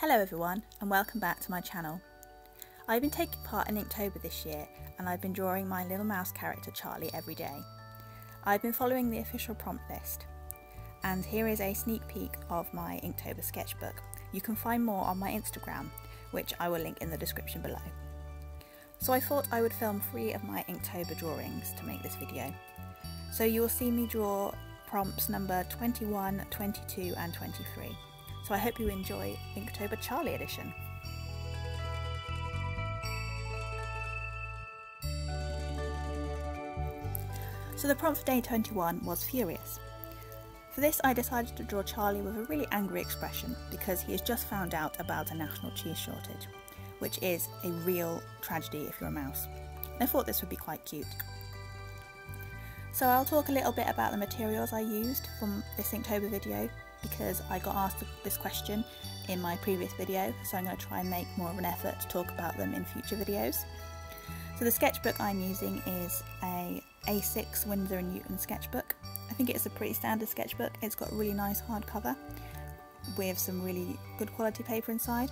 Hello everyone and welcome back to my channel. I've been taking part in Inktober this year and I've been drawing my little mouse character Charlie every day. I've been following the official prompt list and here is a sneak peek of my Inktober sketchbook. You can find more on my Instagram, which I will link in the description below. So I thought I would film 3 of my Inktober drawings to make this video. So you will see me draw prompts number 21, 22 and 23. So I hope you enjoy Inktober Charlie edition. So the prompt for day 21 was furious. For this I decided to draw Charlie with a really angry expression because he has just found out about a national cheese shortage, which is a real tragedy if you're a mouse. I thought this would be quite cute. So I'll talk a little bit about the materials I used from this Inktober video because I got asked this question in my previous video, so I'm going to try and make more of an effort to talk about them in future videos. So the sketchbook I'm using is a A6 Winsor & Newton sketchbook. I think it's a pretty standard sketchbook. It's got a really nice hardcover with some really good quality paper inside.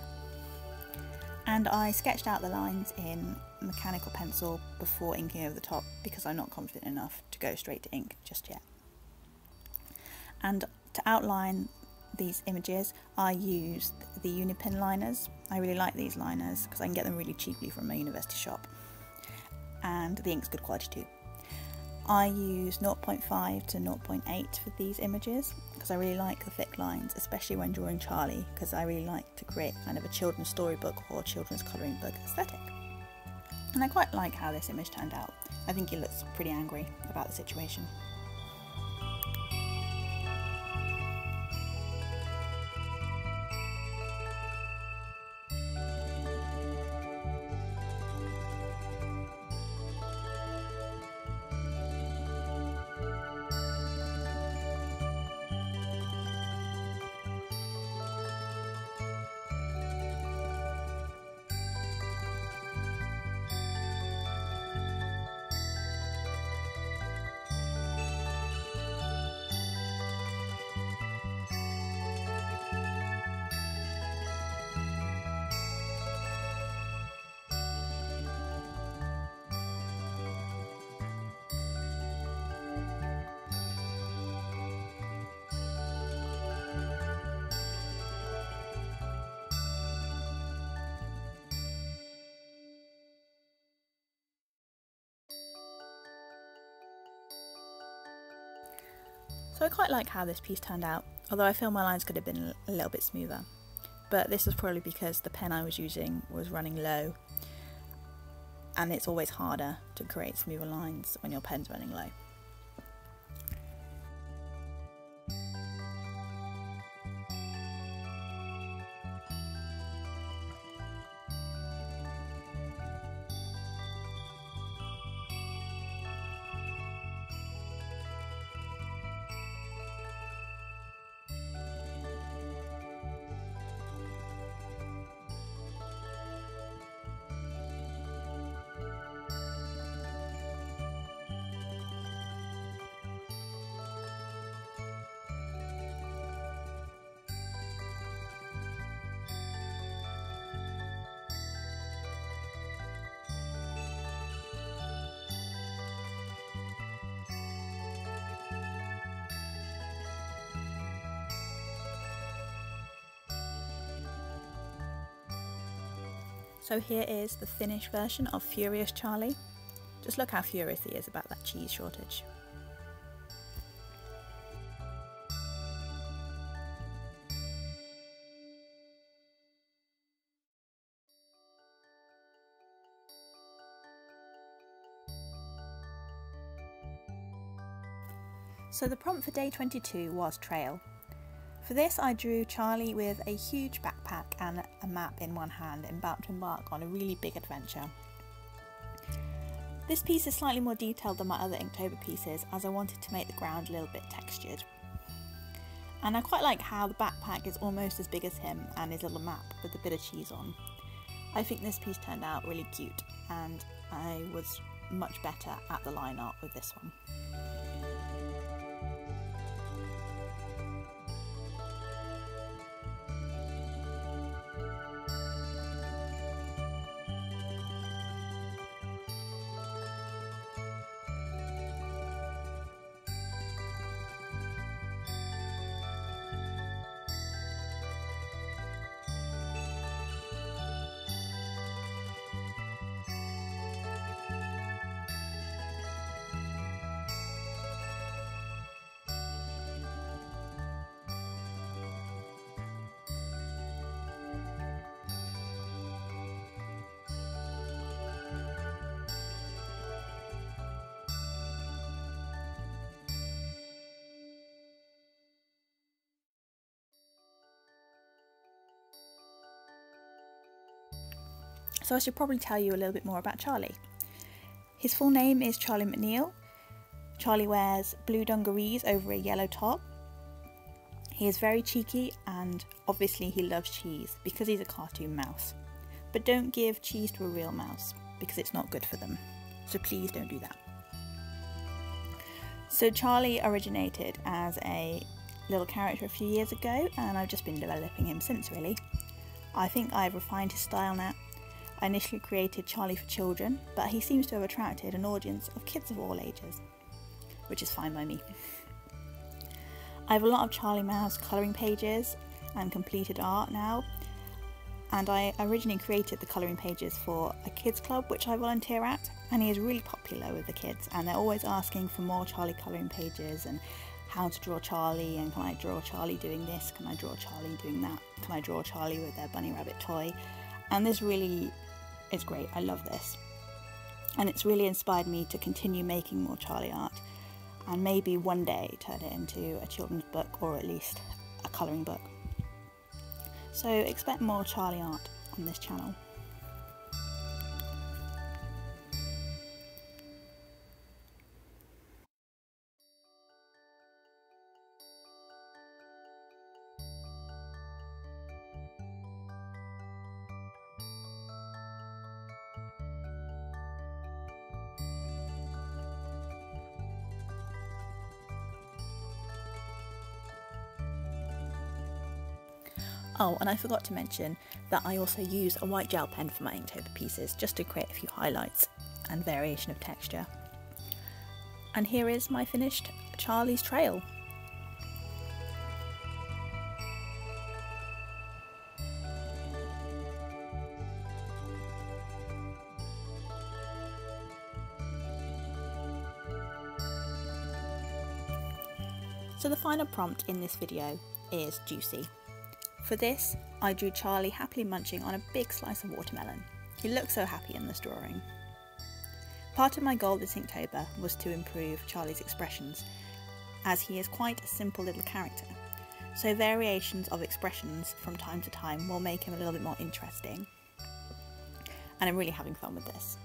And I sketched out the lines in mechanical pencil before inking over the top because I'm not confident enough to go straight to ink just yet. And to outline these images I used the Unipin liners. I really like these liners because I can get them really cheaply from my university shop, and the ink's good quality too. I use 0.5 to 0.8 for these images because I really like the thick lines, especially when drawing Charlie, because I really like to create kind of a children's storybook or children's colouring book aesthetic. And I quite like how this image turned out. I think he looks pretty angry about the situation. So I quite like how this piece turned out, although I feel my lines could have been a little bit smoother. But this was probably because the pen I was using was running low, and it's always harder to create smoother lines when your pen's running low. So here is the finished version of Furious Charlie. Just look how furious he is about that cheese shortage. So the prompt for day 22 was trail. For this I drew Charlie with a huge backpack and a map in one hand, about to embark on a really big adventure. This piece is slightly more detailed than my other Inktober pieces as I wanted to make the ground a little bit textured. And I quite like how the backpack is almost as big as him and his little map with a bit of cheese on. I think this piece turned out really cute and I was much better at the line art with this one. So I should probably tell you a little bit more about Charlie. His full name is Charlie McNeil. Charlie wears blue dungarees over a yellow top. He is very cheeky and obviously he loves cheese because he's a cartoon mouse. But don't give cheese to a real mouse because it's not good for them. So please don't do that. So Charlie originated as a little character a few years ago and I've just been developing him since really. I think I've refined his style now. I initially created Charlie for children, but he seems to have attracted an audience of kids of all ages, which is fine by me. I have a lot of Charlie Mouse colouring pages and completed art now, and I originally created the colouring pages for a kids club which I volunteer at, and he is really popular with the kids and they're always asking for more Charlie colouring pages and how to draw Charlie, and can I draw Charlie doing this, can I draw Charlie doing that, can I draw Charlie with their bunny rabbit toy, and this really is great. I love this, and it's really inspired me to continue making more Charlie art and maybe one day turn it into a children's book or at least a colouring book. So expect more Charlie art on this channel. Oh, and I forgot to mention that I also use a white gel pen for my Inktober pieces just to create a few highlights and variation of texture. And here is my finished Charlie's trail. So the final prompt in this video is juicy. For this, I drew Charlie happily munching on a big slice of watermelon. He looks so happy in this drawing. Part of my goal this Inktober was to improve Charlie's expressions, as he is quite a simple little character, so variations of expressions from time to time will make him a little bit more interesting, and I'm really having fun with this.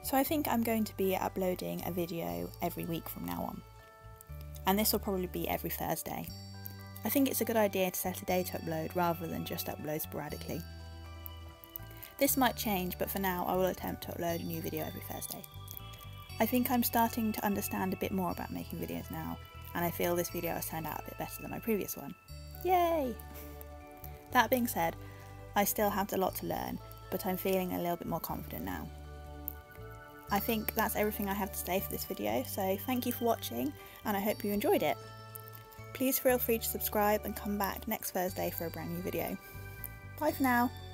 So I think I'm going to be uploading a video every week from now on, and this will probably be every Thursday. I think it's a good idea to set a day to upload rather than just upload sporadically. This might change, but for now I will attempt to upload a new video every Thursday. I think I'm starting to understand a bit more about making videos now, and I feel this video has turned out a bit better than my previous one. Yay! That being said, I still have a lot to learn, but I'm feeling a little bit more confident now. I think that's everything I have to say for this video, so thank you for watching and I hope you enjoyed it. Please feel free to subscribe and come back next Thursday for a brand new video. Bye for now!